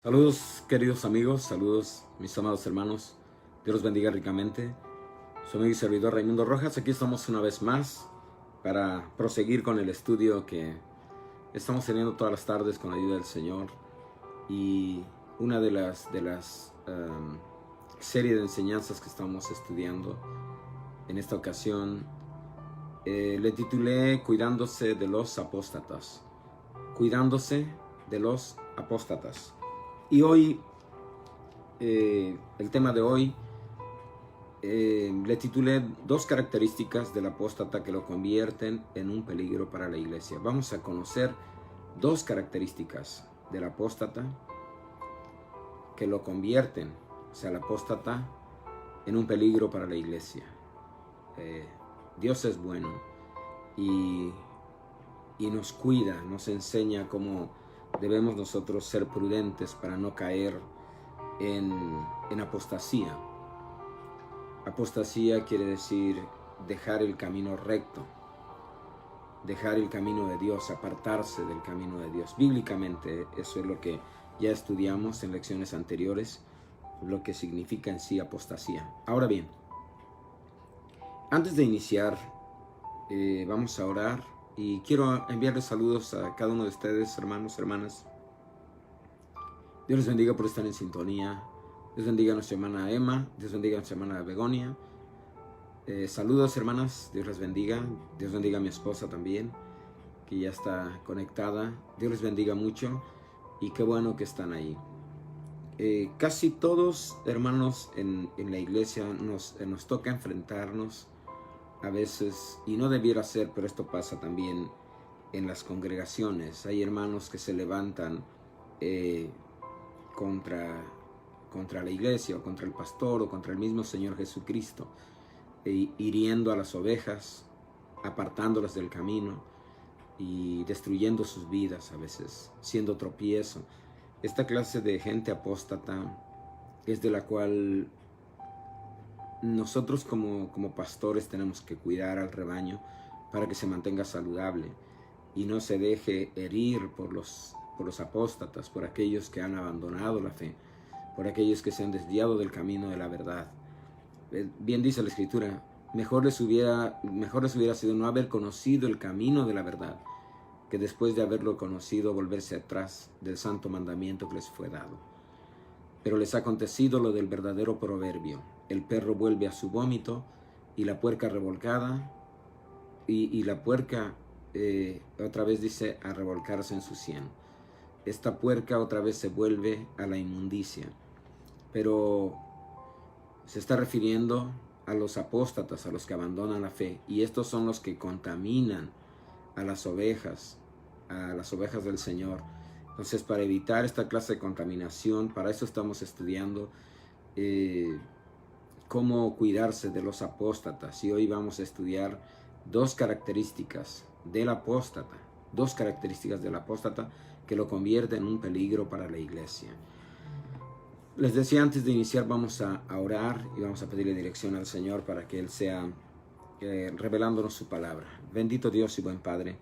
Saludos queridos amigos, saludos mis amados hermanos, Dios los bendiga ricamente. Su amigo y servidor Raimundo Rojas, aquí estamos una vez más para proseguir con el estudio que estamos teniendo todas las tardes con la ayuda del Señor. Y una de las serie de enseñanzas que estamos estudiando en esta ocasión le titulé Cuidándose de los apóstatas. Cuidándose de los apóstatas. Y hoy, el tema de hoy, le titulé dos características del apóstata que lo convierten en un peligro para la iglesia. Vamos a conocer dos características del apóstata que lo convierten, o sea, el apóstata, en un peligro para la iglesia. Dios es bueno y nos cuida, nos enseña cómo debemos nosotros ser prudentes para no caer en apostasía. Apostasía quiere decir dejar el camino recto, dejar el camino de Dios, apartarse del camino de Dios. Bíblicamente eso es lo que ya estudiamos en lecciones anteriores, lo que significa en sí apostasía. Ahora bien, antes de iniciar, vamos a orar. Y quiero enviarles saludos a cada uno de ustedes, hermanos, hermanas. Dios les bendiga por estar en sintonía. Dios bendiga a nuestra hermana Emma. Dios bendiga a nuestra hermana Begonia. Saludos, hermanas. Dios les bendiga. Dios bendiga a mi esposa también, que ya está conectada. Dios les bendiga mucho. Y qué bueno que están ahí. Casi todos, hermanos, en la iglesia nos toca enfrentarnos a veces, y no debiera ser, pero esto pasa también en las congregaciones. Hay hermanos que se levantan contra la iglesia, o contra el pastor, o contra el mismo Señor Jesucristo, hiriendo a las ovejas, apartándolas del camino y destruyendo sus vidas, a veces siendo tropiezo. Esta clase de gente apóstata es de la cual nosotros como pastores tenemos que cuidar al rebaño para que se mantenga saludable y no se deje herir por los apóstatas, por aquellos que han abandonado la fe, por aquellos que se han desviado del camino de la verdad. Bien dice la Escritura, mejor les hubiera sido no haber conocido el camino de la verdad, que después de haberlo conocido volverse atrás del santo mandamiento que les fue dado. Pero les ha acontecido lo del verdadero proverbio: el perro vuelve a su vómito y la puerca revolcada, y la puerca otra vez dice a revolcarse en su cieno. Esta puerca otra vez se vuelve a la inmundicia. Pero se está refiriendo a los apóstatas, a los que abandonan la fe, y estos son los que contaminan a las ovejas del Señor. Entonces, para evitar esta clase de contaminación, para eso estamos estudiando cómo cuidarse de los apóstatas. Y hoy vamos a estudiar dos características del apóstata que lo convierten en un peligro para la iglesia. Les decía, antes de iniciar vamos a orar y vamos a pedirle dirección al Señor para que Él sea revelándonos su palabra. Bendito Dios y buen Padre,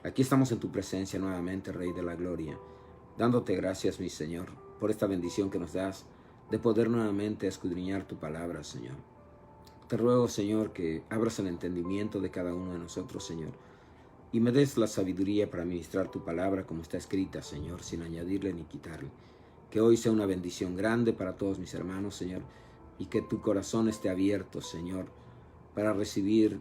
aquí estamos en tu presencia nuevamente, Rey de la Gloria, dándote gracias, mi Señor, por esta bendición que nos das de poder nuevamente escudriñar tu palabra, Señor. Te ruego, Señor, que abras el entendimiento de cada uno de nosotros, Señor, y me des la sabiduría para ministrar tu palabra como está escrita, Señor, sin añadirle ni quitarle. Que hoy sea una bendición grande para todos mis hermanos, Señor, y que tu corazón esté abierto, Señor, para recibir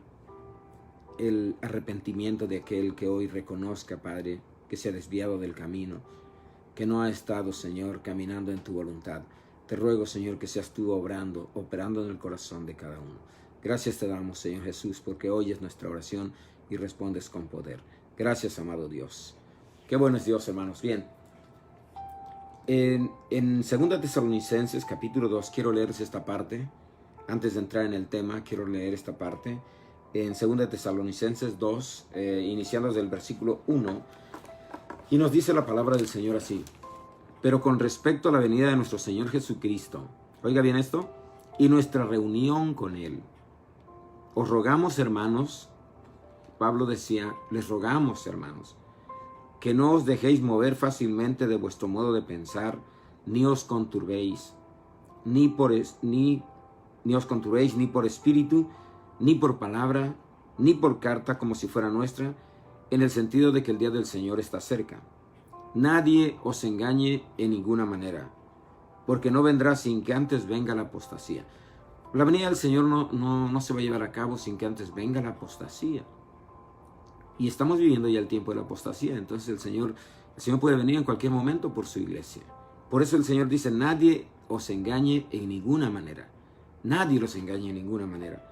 el arrepentimiento de aquel que hoy reconozca, Padre, que se ha desviado del camino, que no ha estado, Señor, caminando en tu voluntad. Te ruego, Señor, que seas tú operando en el corazón de cada uno. Gracias te damos, Señor Jesús, porque oyes nuestra oración y respondes con poder. Gracias, amado Dios. Qué bueno es Dios, hermanos. Bien, en 2 Tesalonicenses, capítulo 2, quiero leerles esta parte. Antes de entrar en el tema, quiero leer esta parte. En 2 Tesalonicenses 2, iniciando desde el versículo 1, y nos dice la palabra del Señor así: pero con respecto a la venida de nuestro Señor Jesucristo, oiga bien esto, y nuestra reunión con Él, os rogamos, hermanos, Pablo decía, les rogamos, hermanos, que no os dejéis mover fácilmente de vuestro modo de pensar, ni os conturbéis, ni os conturbéis ni por espíritu, ni por palabra, ni por carta como si fuera nuestra, en el sentido de que el día del Señor está cerca. Nadie os engañe en ninguna manera, porque no vendrá sin que antes venga la apostasía. La venida del Señor no se va a llevar a cabo sin que antes venga la apostasía. Y estamos viviendo ya el tiempo de la apostasía, entonces el Señor puede venir en cualquier momento por su iglesia. Por eso el Señor dice, nadie os engañe en ninguna manera. Nadie los engañe en ninguna manera.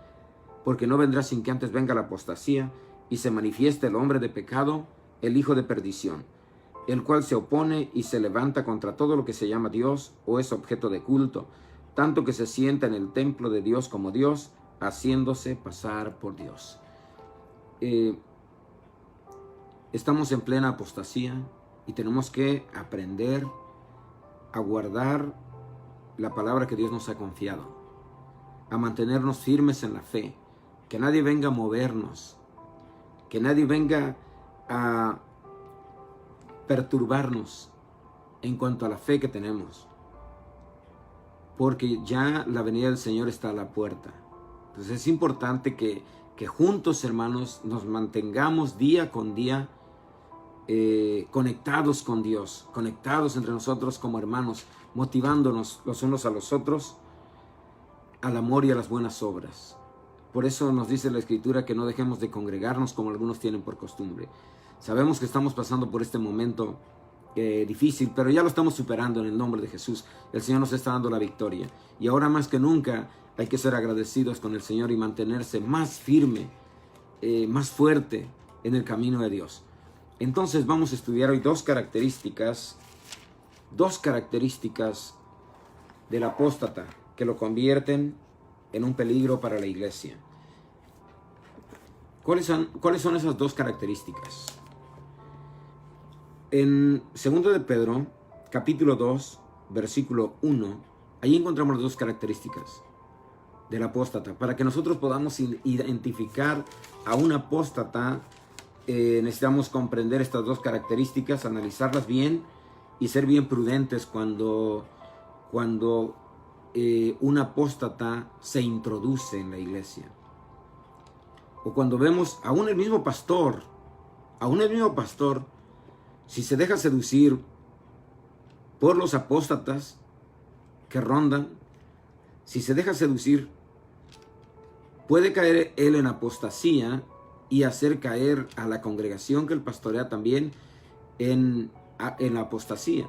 Porque no vendrá sin que antes venga la apostasía y se manifieste el hombre de pecado, el hijo de perdición, el cual se opone y se levanta contra todo lo que se llama Dios o es objeto de culto, tanto que se sienta en el templo de Dios como Dios, haciéndose pasar por Dios. Estamos en plena apostasía y tenemos que aprender a guardar la palabra que Dios nos ha confiado, a mantenernos firmes en la fe, que nadie venga a movernos, que nadie venga a perturbarnos en cuanto a la fe que tenemos, porque ya la venida del Señor está a la puerta. Entonces es importante que juntos, hermanos, nos mantengamos día con día conectados con Dios, conectados entre nosotros como hermanos, motivándonos los unos a los otros al amor y a las buenas obras. Por eso nos dice la Escritura que no dejemos de congregarnos como algunos tienen por costumbre. Sabemos que estamos pasando por este momento difícil, pero ya lo estamos superando en el nombre de Jesús. El Señor nos está dando la victoria. Y ahora más que nunca hay que ser agradecidos con el Señor y mantenerse más firme, más fuerte en el camino de Dios. Entonces vamos a estudiar hoy dos características del apóstata que lo convierten en un peligro para la iglesia. ¿Cuáles son esas dos características? En 2 de Pedro, capítulo 2, versículo 1, ahí encontramos las dos características del apóstata. Para que nosotros podamos identificar a un apóstata, necesitamos comprender estas dos características, analizarlas bien y ser bien prudentes cuando un apóstata se introduce en la iglesia. O cuando vemos aún el mismo pastor, si se deja seducir por los apóstatas que rondan, si se deja seducir, puede caer él en apostasía y hacer caer a la congregación que él pastorea también en la apostasía.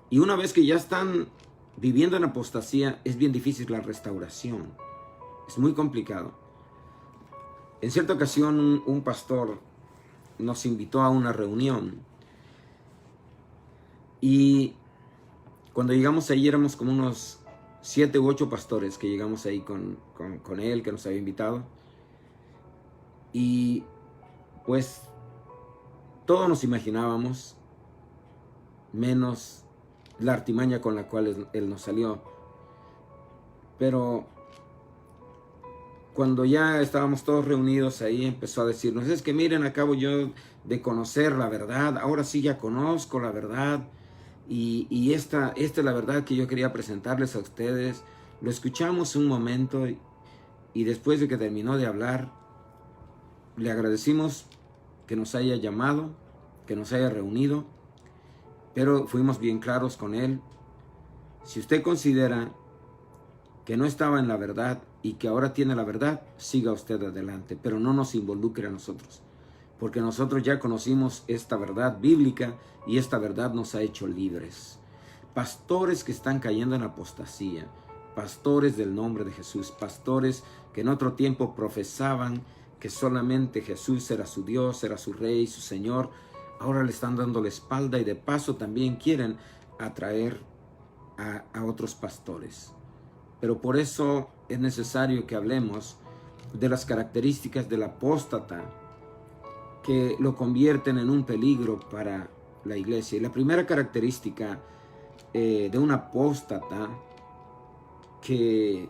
Y una vez que ya están viviendo en apostasía, es bien difícil la restauración. Es muy complicado. En cierta ocasión, un pastor nos invitó a una reunión. Y cuando llegamos ahí, éramos como unos 7 u 8 pastores que llegamos ahí con él, que nos había invitado. Y pues todos nos imaginábamos, menos la artimaña con la cual él nos salió. Pero cuando ya estábamos todos reunidos ahí, empezó a decirnos, es que miren, acabo yo de conocer la verdad, ahora sí ya conozco la verdad, y esta es la verdad que yo quería presentarles a ustedes. Lo escuchamos un momento y después de que terminó de hablar, le agradecimos que nos haya llamado, que nos haya reunido, pero fuimos bien claros con él. Si usted considera que no estaba en la verdad y que ahora tiene la verdad, siga usted adelante, pero no nos involucre a nosotros, porque nosotros ya conocimos esta verdad bíblica y esta verdad nos ha hecho libres. Pastores que están cayendo en apostasía, pastores del nombre de Jesús, pastores que en otro tiempo profesaban que solamente Jesús era su Dios, era su Rey, su Señor, ahora le están dando la espalda y de paso también quieren atraer a otros pastores. Pero por eso es necesario que hablemos de las características del apóstata que lo convierten en un peligro para la iglesia. Y la primera característica de un apóstata que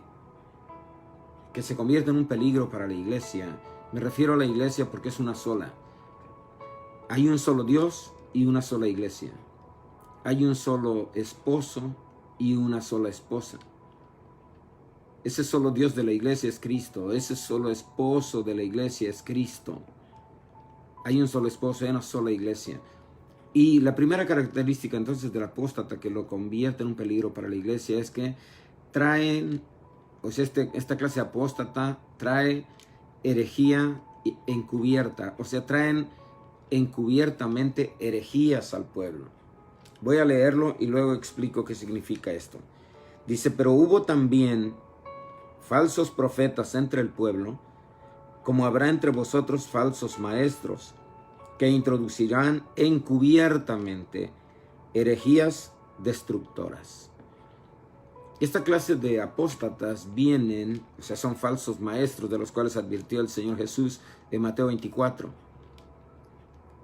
se convierte en un peligro para la iglesia, me refiero a la iglesia porque es una sola. Hay un solo Dios y una sola iglesia. hay un solo esposo y una sola esposa. Ese solo Dios de la iglesia es Cristo. Ese solo esposo de la iglesia es Cristo. Hay un solo esposo y una sola iglesia. Y la primera característica entonces del apóstata que lo convierte en un peligro para la iglesia es que traen, o sea, esta clase de apóstata trae herejía encubierta, o sea, traen encubiertamente herejías al pueblo. Voy a leerlo y luego explico qué significa esto. Dice, pero hubo también falsos profetas entre el pueblo, como habrá entre vosotros falsos maestros, que introducirán encubiertamente herejías destructoras. Esta clase de apóstatas vienen, o sea, son falsos maestros de los cuales advirtió el Señor Jesús en Mateo 24.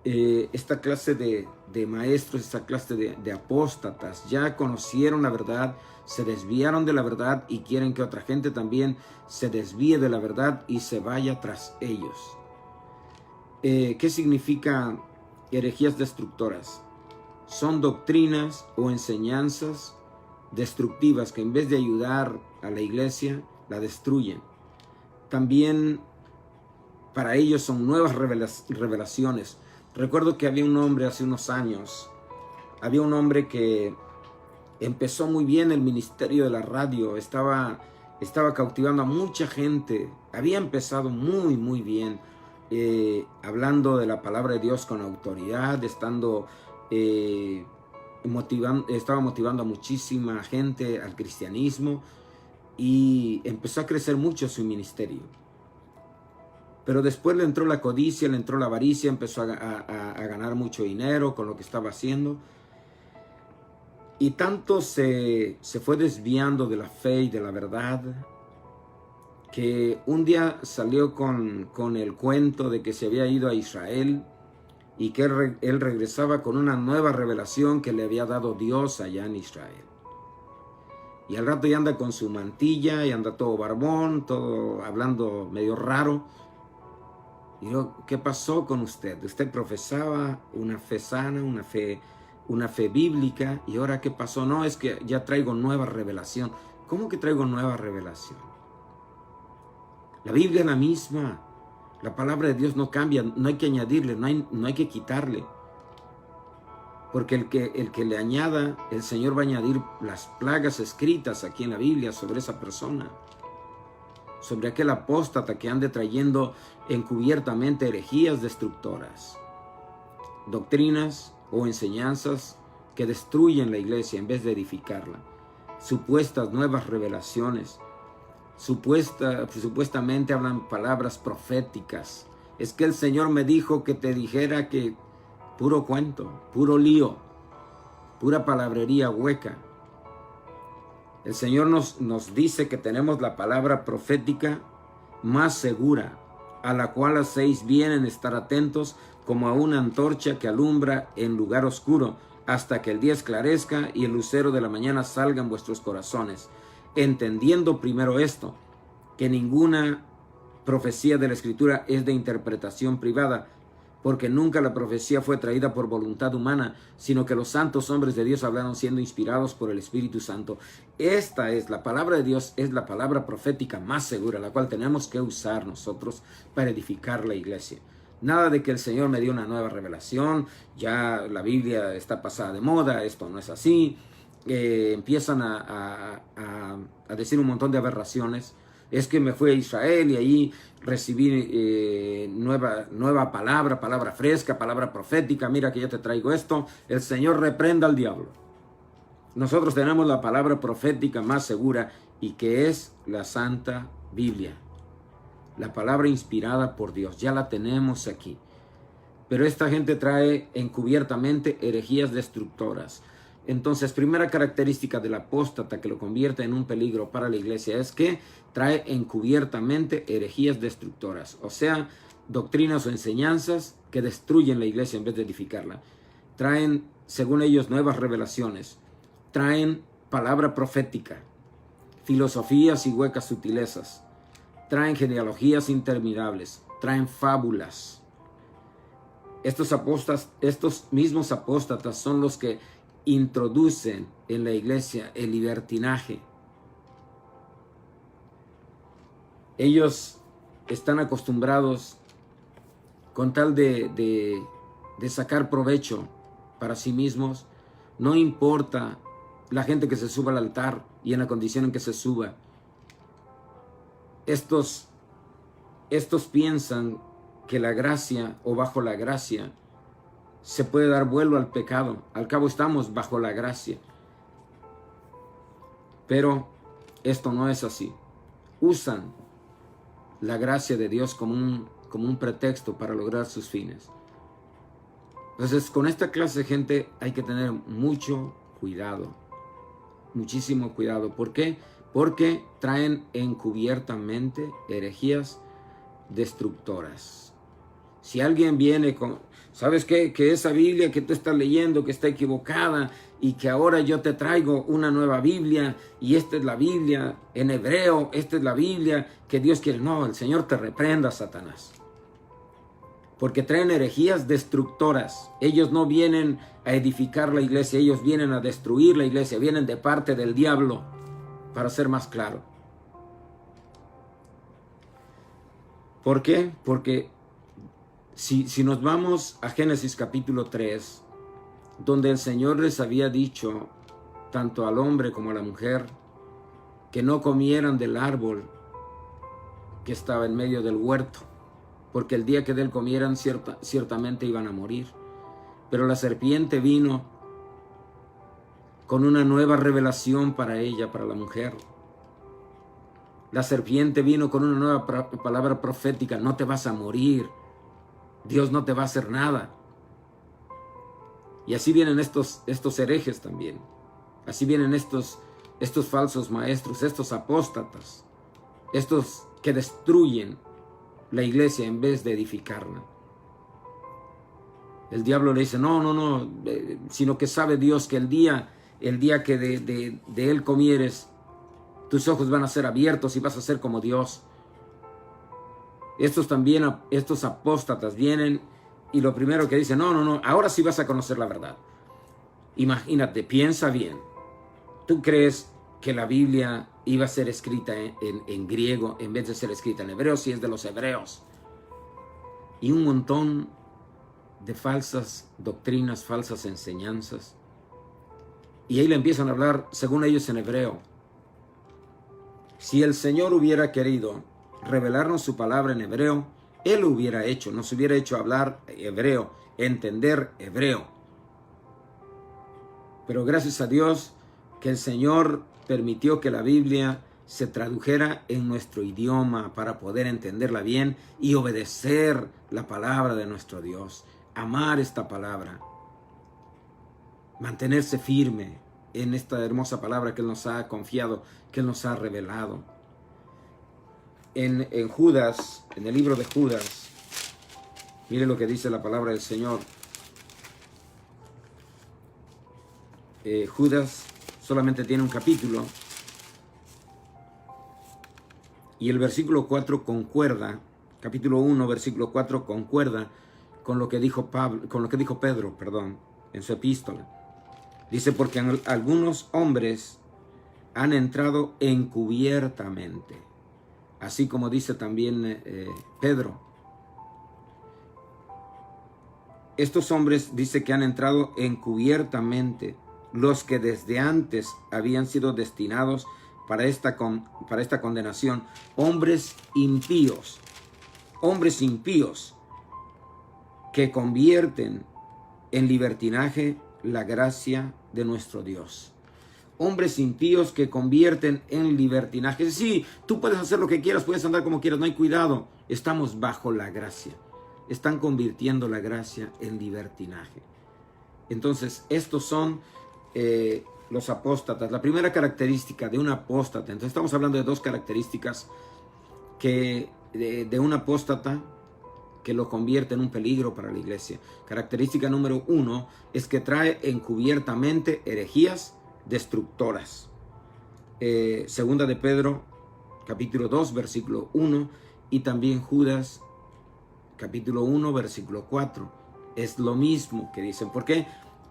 Esta clase de maestros, esta clase de apóstatas ya conocieron la verdad, se desviaron de la verdad y quieren que otra gente también se desvíe de la verdad y se vaya tras ellos. ¿Qué significa herejías destructoras? Son doctrinas o enseñanzas destructivas que en vez de ayudar a la iglesia, la destruyen. También para ellos son nuevas revelaciones. Recuerdo que había un hombre hace unos años, había un hombre que empezó muy bien el ministerio de la radio, estaba cautivando a mucha gente, había empezado muy bien, hablando de la palabra de Dios con autoridad, estaba motivando a muchísima gente al cristianismo y empezó a crecer mucho su ministerio. Pero después le entró la codicia, le entró la avaricia, empezó a ganar mucho dinero con lo que estaba haciendo. Y tanto se fue desviando de la fe y de la verdad, que un día salió con el cuento de que se había ido a Israel y que él regresaba con una nueva revelación que le había dado Dios allá en Israel. Y al rato ya anda con su mantilla y anda todo barbón, todo hablando medio raro. Y yo, ¿qué pasó con usted? Usted profesaba una fe sana, una fe bíblica, y ahora ¿qué pasó? No, es que ya traigo nueva revelación. ¿Cómo que traigo nueva revelación? La Biblia es la misma. La palabra de Dios no cambia, no hay que añadirle, no hay que quitarle. Porque el que le añada, el Señor va a añadir las plagas escritas aquí en la Biblia sobre esa persona. Sobre aquel apóstata que ande trayendo encubiertamente herejías destructoras, doctrinas o enseñanzas que destruyen la iglesia en vez de edificarla, supuestas nuevas revelaciones, supuestamente hablan palabras proféticas. Es que el Señor me dijo que te dijera que puro cuento, puro lío, pura palabrería hueca. El Señor nos dice que tenemos la palabra profética más segura, a la cual hacéis bien en estar atentos como a una antorcha que alumbra en lugar oscuro, hasta que el día esclarezca y el lucero de la mañana salga en vuestros corazones. Entendiendo primero esto, que ninguna profecía de la Escritura es de interpretación privada, porque nunca la profecía fue traída por voluntad humana, sino que los santos hombres de Dios hablaron siendo inspirados por el Espíritu Santo. Esta es la palabra de Dios, es la palabra profética más segura, la cual tenemos que usar nosotros para edificar la iglesia. Nada de que el Señor me dio una nueva revelación, ya la Biblia está pasada de moda, esto no es así. Empiezan a decir un montón de aberraciones. Es que me fui a Israel y ahí recibí nueva palabra fresca, palabra profética. Mira que yo te traigo esto. El Señor reprenda al diablo. Nosotros tenemos la palabra profética más segura y que es la Santa Biblia. La palabra inspirada por Dios. Ya la tenemos aquí. Pero esta gente trae encubiertamente herejías destructoras. Entonces, primera característica del apóstata que lo convierte en un peligro para la iglesia es que trae encubiertamente herejías destructoras, o sea, doctrinas o enseñanzas que destruyen la iglesia en vez de edificarla. Traen, según ellos, nuevas revelaciones, traen palabra profética, filosofías y huecas sutilezas, traen genealogías interminables, traen fábulas. Estos mismos apóstatas son los que introducen en la iglesia el libertinaje. Ellos están acostumbrados, con tal de sacar provecho para sí mismos, no importa la gente que se suba al altar y en la condición en que se suba. Estos piensan que la gracia o bajo la gracia se puede dar vuelo al pecado. Al cabo estamos bajo la gracia. Pero esto no es así. Usan la gracia de Dios como un pretexto para lograr sus fines. Entonces, con esta clase de gente hay que tener mucho cuidado. Muchísimo cuidado. ¿Por qué? Porque traen encubiertamente herejías destructoras. Si alguien viene con, ¿sabes qué? Que esa Biblia que tú estás leyendo, que está equivocada, y que ahora yo te traigo una nueva Biblia, y esta es la Biblia en hebreo, esta es la Biblia que Dios quiere. No, el Señor te reprenda, Satanás. Porque traen herejías destructoras. Ellos no vienen a edificar la iglesia, ellos vienen a destruir la iglesia, vienen de parte del diablo, para ser más claro. ¿Por qué? Porque si nos vamos a Génesis capítulo 3, donde el Señor les había dicho, tanto al hombre como a la mujer, que no comieran del árbol que estaba en medio del huerto, porque el día que de él comieran ciertamente iban a morir. Pero la serpiente vino con una nueva revelación para ella, para la mujer. La serpiente vino con una nueva palabra profética: no te vas a morir, Dios no te va a hacer nada. Y así vienen estos herejes también. Así vienen estos falsos maestros, estos apóstatas, estos que destruyen la iglesia en vez de edificarla. El diablo le dice, no, sino que sabe Dios que el día que de él comieres, tus ojos van a ser abiertos y vas a ser como Dios. Estos apóstatas vienen y lo primero que dicen, no, ahora sí vas a conocer la verdad. Imagínate, piensa bien. ¿Tú crees que la Biblia iba a ser escrita en griego en vez de ser escrita en hebreo, si es de los hebreos? Y un montón de falsas doctrinas, falsas enseñanzas. Y ahí le empiezan a hablar, según ellos, en hebreo. Si el Señor hubiera querido revelarnos su palabra en hebreo, Él lo hubiera hecho, nos hubiera hecho hablar hebreo, entender hebreo. Pero gracias a Dios que el Señor permitió que la Biblia se tradujera en nuestro idioma para poder entenderla bien y obedecer la palabra de nuestro Dios. Amar esta palabra. Mantenerse firme en esta hermosa palabra que Él nos ha confiado, que Él nos ha revelado. En Judas, en el libro de Judas, mire lo que dice la palabra del Señor. Judas solamente tiene un capítulo y el versículo 4 concuerda, capítulo 1, versículo 4 concuerda con lo que dijo Pedro, en su epístola. Dice, porque algunos hombres han entrado encubiertamente, así como dice también Pedro. Estos hombres dice que han entrado encubiertamente, los que desde antes habían sido destinados para esta condenación, hombres impíos que convierten en libertinaje la gracia de nuestro Dios. Hombres impíos que convierten en libertinaje. Sí, tú puedes hacer lo que quieras, puedes andar como quieras, no hay cuidado. Estamos bajo la gracia. Están convirtiendo la gracia en libertinaje. Entonces, estos son los apóstatas. La primera característica de un apóstata, entonces estamos hablando de dos características de un apóstata que lo convierte en un peligro para la iglesia. Característica número 1 es que trae encubiertamente herejías destructoras. Segunda de Pedro, capítulo 2, versículo 1, y también Judas, capítulo 1, versículo 4. Es lo mismo que dicen. ¿Por qué?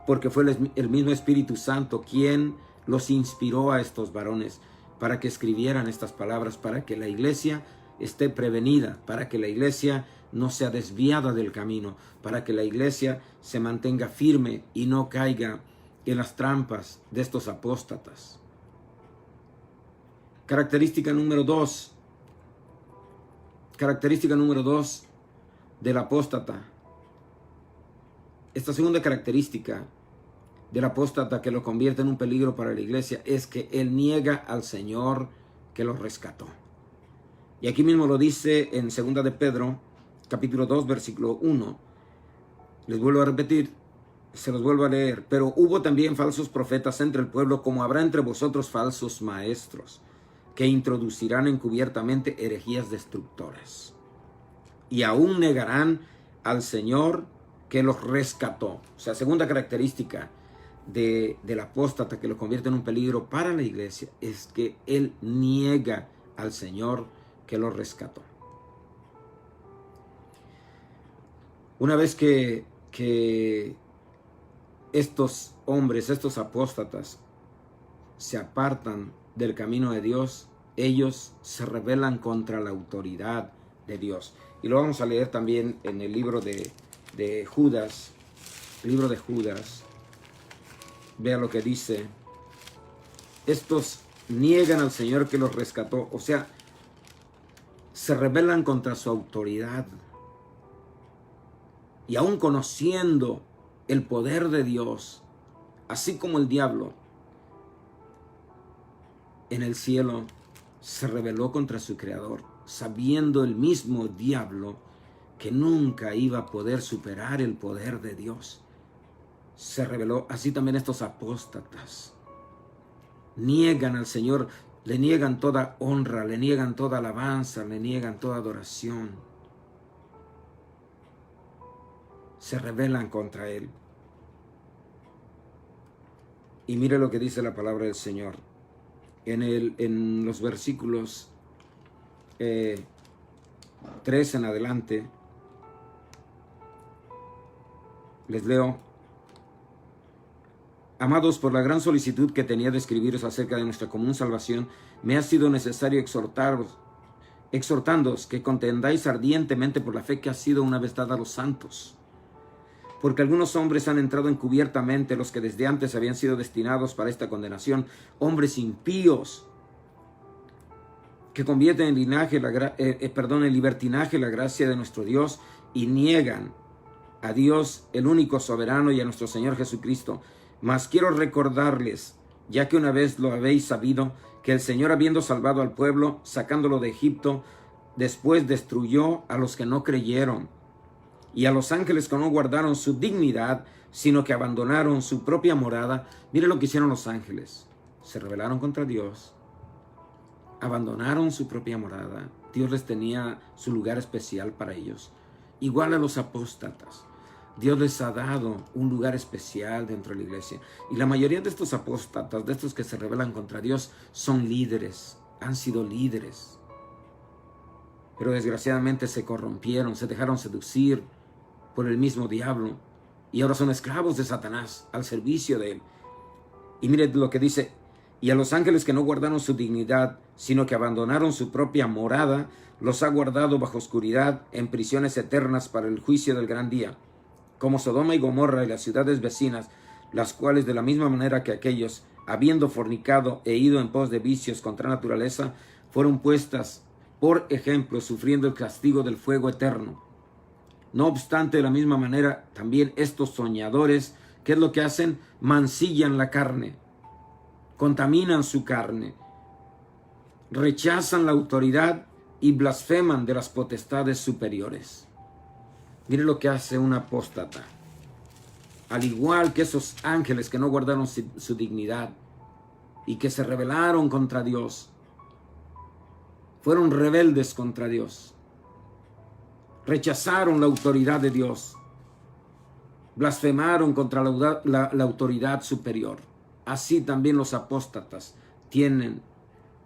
porque fue el mismo Espíritu Santo quien los inspiró a estos varones para que escribieran estas palabras, para que la iglesia esté prevenida, para que la iglesia no sea desviada del camino, para que la iglesia se mantenga firme y no caiga en las trampas de estos apóstatas. Característica número 2. Característica número 2 del apóstata. Esta segunda característica del apóstata que lo convierte en un peligro para la iglesia es que él niega al Señor que lo rescató. Y aquí mismo lo dice en 2 de Pedro, capítulo 2, versículo 1. Les vuelvo a repetir, se los vuelvo a leer. Pero hubo también falsos profetas entre el pueblo, como habrá entre vosotros falsos maestros, que introducirán encubiertamente herejías destructoras. Y aún negarán al Señor que los rescató. O sea, segunda característica del apóstata que lo convierte en un peligro para la iglesia es que él niega al Señor que lo rescató. Una vez que estos hombres, estos apóstatas, se apartan del camino de Dios, ellos se rebelan contra la autoridad de Dios. Y lo vamos a leer también en el libro de Judas. El libro de Judas. Vea lo que dice. Estos niegan al Señor que los rescató. O sea, se rebelan contra su autoridad. Y aún conociendo el poder de Dios, así como el diablo en el cielo se rebeló contra su creador, sabiendo el mismo diablo que nunca iba a poder superar el poder de Dios. Se rebeló. Así también estos apóstatas niegan al Señor, le niegan toda honra, le niegan toda alabanza, le niegan toda adoración. Se rebelan contra Él. Y mire lo que dice la palabra del Señor. En los versículos 3 en adelante, les leo. Amados, por la gran solicitud que tenía de escribiros acerca de nuestra común salvación, me ha sido necesario exhortándoos que contendáis ardientemente por la fe que ha sido una vez dada a los santos. Porque algunos hombres han entrado encubiertamente, los que desde antes habían sido destinados para esta condenación, hombres impíos, que convierten en libertinaje la gracia de nuestro Dios y niegan a Dios, el único soberano, y a nuestro Señor Jesucristo. Mas quiero recordarles, ya que una vez lo habéis sabido, que el Señor, habiendo salvado al pueblo, sacándolo de Egipto, después destruyó a los que no creyeron, y a los ángeles que no guardaron su dignidad, sino que abandonaron su propia morada. Mire lo que hicieron los ángeles. Se rebelaron contra Dios, abandonaron su propia morada. Dios les tenía su lugar especial para ellos. Igual a los apóstatas, Dios les ha dado un lugar especial dentro de la iglesia. Y la mayoría de estos apóstatas, de estos que se rebelan contra Dios, son líderes, han sido líderes. Pero desgraciadamente se corrompieron, se dejaron seducir por el mismo diablo y ahora son esclavos de Satanás, al servicio de él. Y mire lo que dice: y a los ángeles que no guardaron su dignidad, sino que abandonaron su propia morada, los ha guardado bajo oscuridad en prisiones eternas para el juicio del gran día, como Sodoma y Gomorra y las ciudades vecinas, las cuales de la misma manera que aquellos, habiendo fornicado e ido en pos de vicios contra naturaleza, fueron puestas por ejemplo, sufriendo el castigo del fuego eterno. No obstante, de la misma manera, también estos soñadores, ¿qué es lo que hacen? Mancillan la carne, contaminan su carne, rechazan la autoridad y blasfeman de las potestades superiores. Mire lo que hace un apóstata. Al igual que esos ángeles que no guardaron su dignidad y que se rebelaron contra Dios, fueron rebeldes contra Dios, rechazaron la autoridad de Dios, blasfemaron contra la autoridad superior. Así también los apóstatas tienen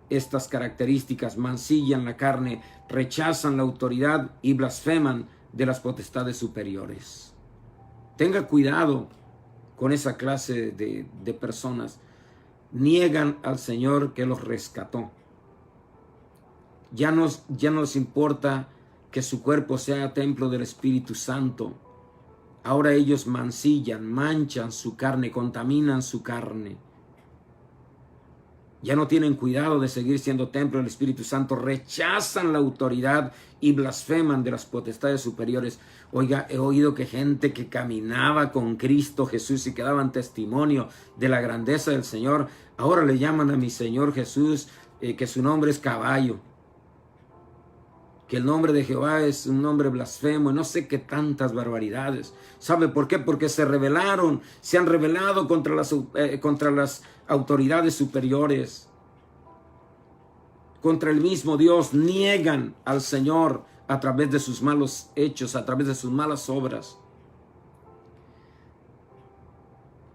estas características: mancillan la carne, rechazan la autoridad y blasfeman de las potestades superiores. Tenga cuidado con esa clase de personas. Niegan al Señor que los rescató. Ya no les importa que su cuerpo sea templo del Espíritu Santo. Ahora ellos mancillan, manchan su carne, contaminan su carne. Ya no tienen cuidado de seguir siendo templo del Espíritu Santo, rechazan la autoridad y blasfeman de las potestades superiores. Oiga, he oído que gente que caminaba con Cristo Jesús y que daban testimonio de la grandeza del Señor, ahora le llaman a mi Señor Jesús que su nombre es caballo, que el nombre de Jehová es un nombre blasfemo, y no sé qué tantas barbaridades. ¿Sabe por qué? Porque se rebelaron, se han rebelado contra las autoridades superiores, contra el mismo Dios. Niegan al Señor a través de sus malos hechos, a través de sus malas obras.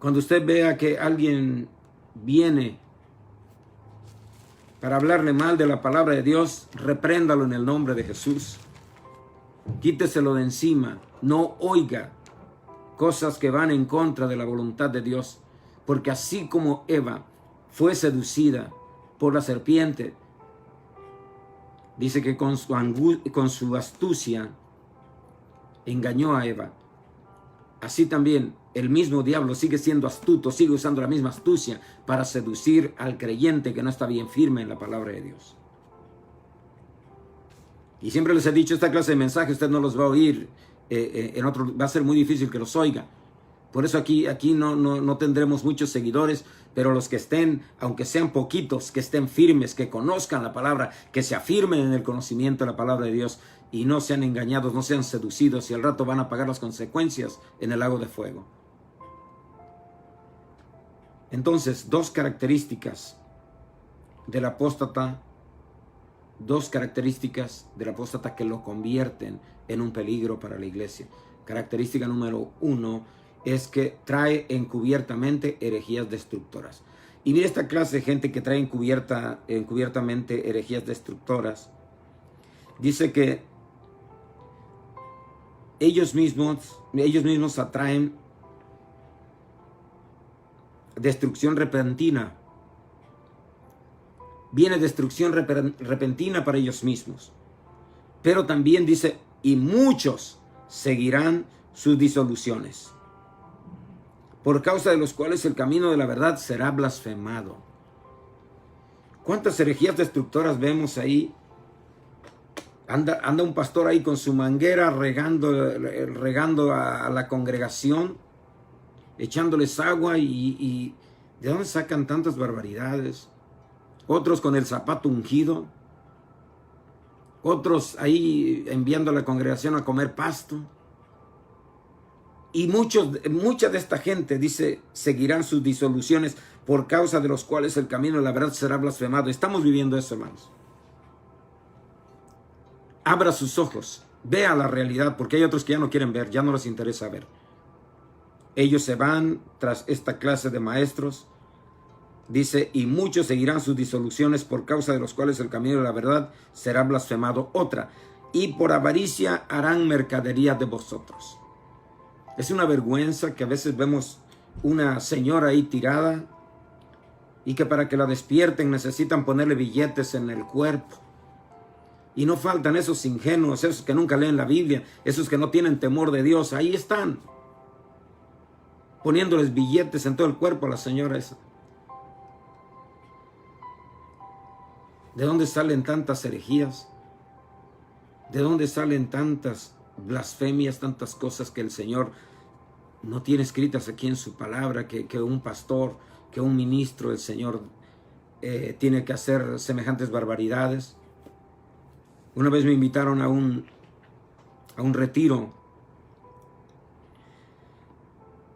Cuando usted vea que alguien viene para hablarle mal de la palabra de Dios, repréndalo en el nombre de Jesús. Quíteselo de encima. No oiga cosas que van en contra de la voluntad de Dios. Porque así como Eva fue seducida por la serpiente, dice que con su astucia engañó a Eva. Así también el mismo diablo sigue siendo astuto, sigue usando la misma astucia para seducir al creyente que no está bien firme en la palabra de Dios. Y siempre les he dicho, esta clase de mensajes usted no los va a oír va a ser muy difícil que los oiga. Por eso aquí no tendremos muchos seguidores, pero los que estén, aunque sean poquitos, que estén firmes, que conozcan la palabra, que se afirmen en el conocimiento de la palabra de Dios y no sean engañados, no sean seducidos, y al rato van a pagar las consecuencias en el lago de fuego. Entonces, dos características del apóstata que lo convierten en un peligro para la iglesia. Característica número 1 es que trae encubiertamente herejías destructoras. Y mira esta clase de gente que trae encubiertamente herejías destructoras. Dice que ellos mismos atraen destrucción repentina. Viene destrucción repentina para ellos mismos. Pero también dice, y muchos seguirán sus disoluciones, por causa de los cuales el camino de la verdad será blasfemado. ¿Cuántas herejías destructoras vemos ahí? Anda un pastor ahí con su manguera regando a la congregación, echándoles agua y ¿de dónde sacan tantas barbaridades? Otros con el zapato ungido, otros ahí enviando a la congregación a comer pasto. Y mucha de esta gente, dice, seguirán sus disoluciones, por causa de los cuales el camino de la verdad será blasfemado. Estamos viviendo eso, hermanos. Abra sus ojos, vea la realidad, porque hay otros que ya no quieren ver, ya no les interesa ver. Ellos se van tras esta clase de maestros. Dice, y muchos seguirán sus disoluciones, por causa de los cuales el camino de la verdad será blasfemado. Otra, y por avaricia harán mercadería de vosotros. Es una vergüenza que a veces vemos una señora ahí tirada y que para que la despierten necesitan ponerle billetes en el cuerpo. Y no faltan esos ingenuos, esos que nunca leen la Biblia, esos que no tienen temor de Dios. Ahí están, poniéndoles billetes en todo el cuerpo a la señora esa. ¿De dónde salen tantas herejías? ¿De dónde salen tantas blasfemias, tantas cosas que el Señor no tiene escritas aquí en su palabra, que un pastor, que un ministro del Señor tiene que hacer semejantes barbaridades? Una vez me invitaron a un retiro,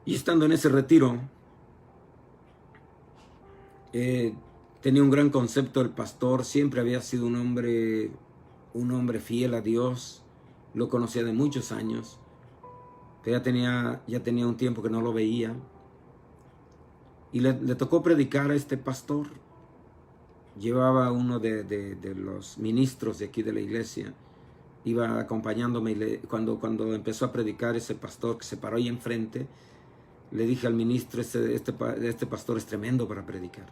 y estando en ese retiro, tenía un gran concepto del pastor. Siempre había sido un hombre fiel a Dios. Lo conocía de muchos años. Pero ya tenía un tiempo que no lo veía. Y le tocó predicar a este pastor. Llevaba uno de los ministros de aquí de la iglesia. Iba acompañándome, y cuando empezó a predicar ese pastor, que se paró ahí enfrente, Le dije al ministro, este pastor es tremendo para predicar.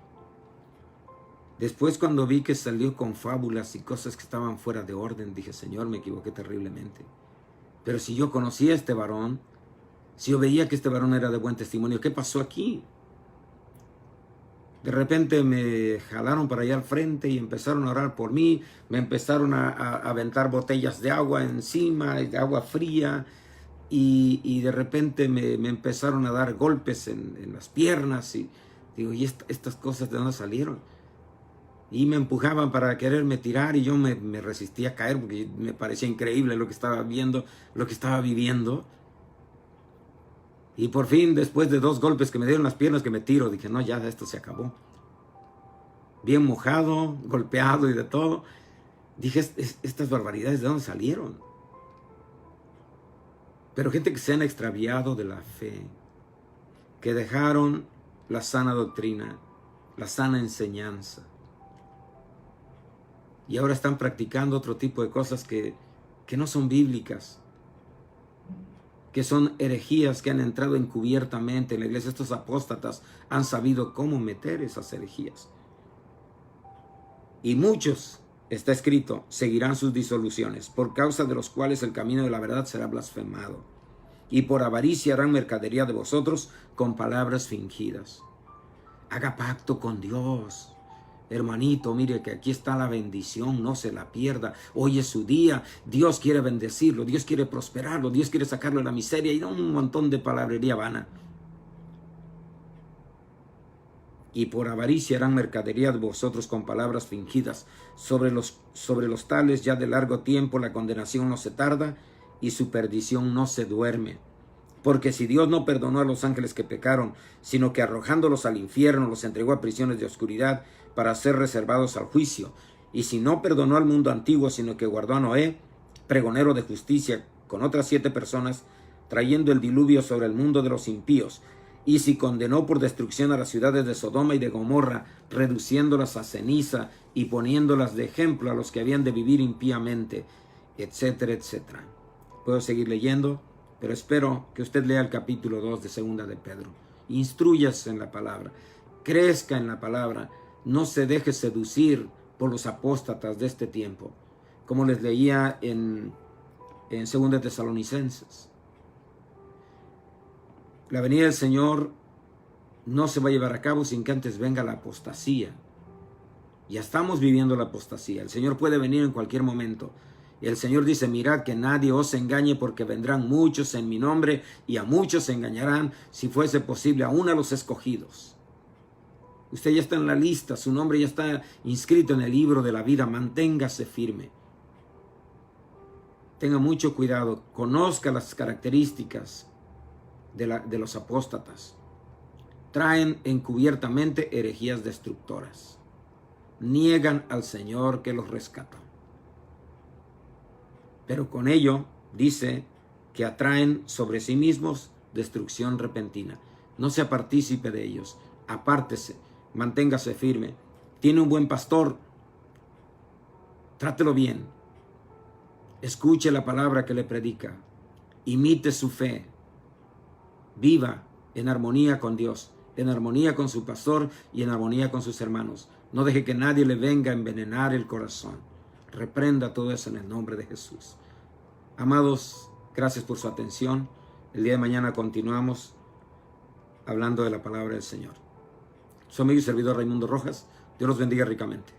Después, cuando vi que salió con fábulas y cosas que estaban fuera de orden, dije, Señor, me equivoqué terriblemente. Pero si yo conocía a este varón, si yo veía que este varón era de buen testimonio, ¿qué pasó aquí? De repente me jalaron para allá al frente y empezaron a orar por mí, me empezaron a aventar botellas de agua encima, de agua fría, y de repente me empezaron a dar golpes en las piernas, y digo, ¿y estas cosas de dónde salieron? Y me empujaban para quererme tirar, y yo me resistía a caer porque me parecía increíble lo que estaba viendo, lo que estaba viviendo. Y por fin, después de 2 golpes que me dieron las piernas, que me tiro, dije, no, ya esto se acabó. Bien mojado, golpeado y de todo. Dije, estas barbaridades, ¿de dónde salieron? Pero gente que se han extraviado de la fe, que dejaron la sana doctrina, la sana enseñanza, y ahora están practicando otro tipo de cosas que no son bíblicas, que son herejías que han entrado encubiertamente en la iglesia. Estos apóstatas han sabido cómo meter esas herejías. Y muchos, está escrito, seguirán sus disoluciones, por causa de los cuales el camino de la verdad será blasfemado. Y por avaricia harán mercadería de vosotros con palabras fingidas. Haga pacto con Dios. Hermanito, mire que aquí está la bendición, no se la pierda. Hoy es su día, Dios quiere bendecirlo, Dios quiere prosperarlo, Dios quiere sacarlo de la miseria, y no un montón de palabrería vana. Y por avaricia harán mercadería de vosotros con palabras fingidas. Sobre los tales ya de largo tiempo la condenación no se tarda, y su perdición no se duerme. Porque si Dios no perdonó a los ángeles que pecaron, sino que arrojándolos al infierno los entregó a prisiones de oscuridad para ser reservados al juicio, y si no perdonó al mundo antiguo, sino que guardó a Noé, pregonero de justicia, con otras 7 personas, trayendo el diluvio sobre el mundo de los impíos, y si condenó por destrucción a las ciudades de Sodoma y de Gomorra, reduciéndolas a ceniza y poniéndolas de ejemplo a los que habían de vivir impíamente, etcétera, etcétera. Puedo seguir leyendo, pero espero que usted lea el capítulo 2 de Segunda de Pedro. Instrúyase en la palabra, crezca en la palabra, no se deje seducir por los apóstatas de este tiempo, como les leía en Segunda de Tesalonicenses. La venida del Señor no se va a llevar a cabo sin que antes venga la apostasía. Ya estamos viviendo la apostasía. El Señor puede venir en cualquier momento. Y el Señor dice, mirad que nadie os engañe, porque vendrán muchos en mi nombre, y a muchos se engañarán, si fuese posible, aún a los escogidos. Usted ya está en la lista, su nombre ya está inscrito en el libro de la vida. Manténgase firme. Tenga mucho cuidado, conozca las características de los apóstatas. Traen encubiertamente herejías destructoras. Niegan al Señor que los rescata. Pero con ello dice que atraen sobre sí mismos destrucción repentina. No sea partícipe de ellos. Apártese, manténgase firme. Tiene un buen pastor, trátelo bien. Escuche la palabra que le predica. Imite su fe. Viva en armonía con Dios, en armonía con su pastor y en armonía con sus hermanos. No deje que nadie le venga a envenenar el corazón. Reprenda todo eso en el nombre de Jesús. Amados, gracias por su atención. El día de mañana continuamos hablando de la palabra del Señor. Su amigo y servidor Raimundo Rojas. Dios los bendiga ricamente.